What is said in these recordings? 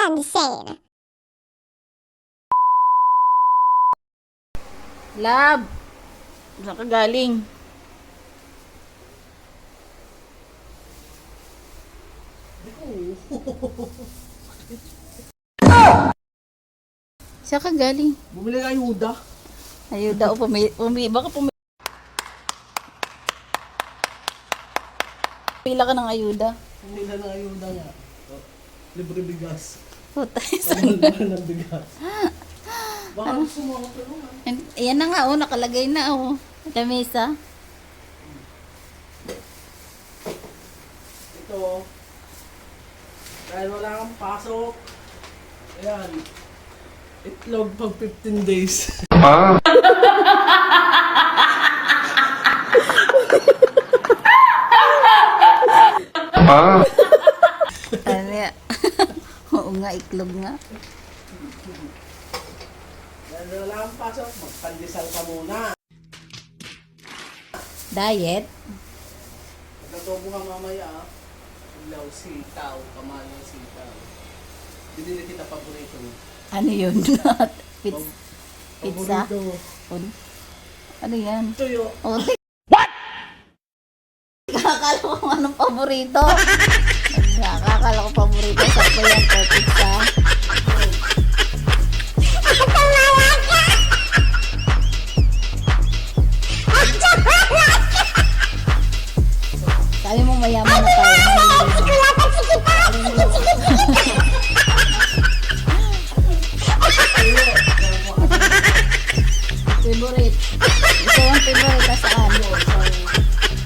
insane. Lab, saan ka galing? Saan ka galing? Bumili ng ayuda. Ayuda o baka pila ka ng ayuda. Bumili ng ayuda nga. Oh, libre bigas. Puta, Mahal ng bigas. Baka gusto mo ako tulungan. Ayan na nga, oh, nakalagay na, oh. Lamesa. Ito. Dahil wala kang pasok. Ayan. Itlog pag 15 days. Ano yan? Oo nga, iklog nga. Dahil wala kang pasok, magpandesal ka muna. Diet? Pagkatubo ka mamaya, ilaw, sitaw, kamalang sitaw. Binili kita paborito mo. Ano yun? Pizza? Pizza? Paborito. Ano yan? Tuyo. Oh, Kakala ko kung anong paborito. Kakala ko paborito. Sakto yan po, pizza. Sabi mo mayaman na tayo. Favorite. Ito ang favorite na saan?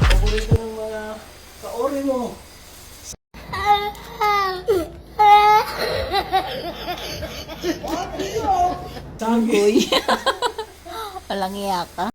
Paborito ng mga kaori mo. Uy. Walang iya ka.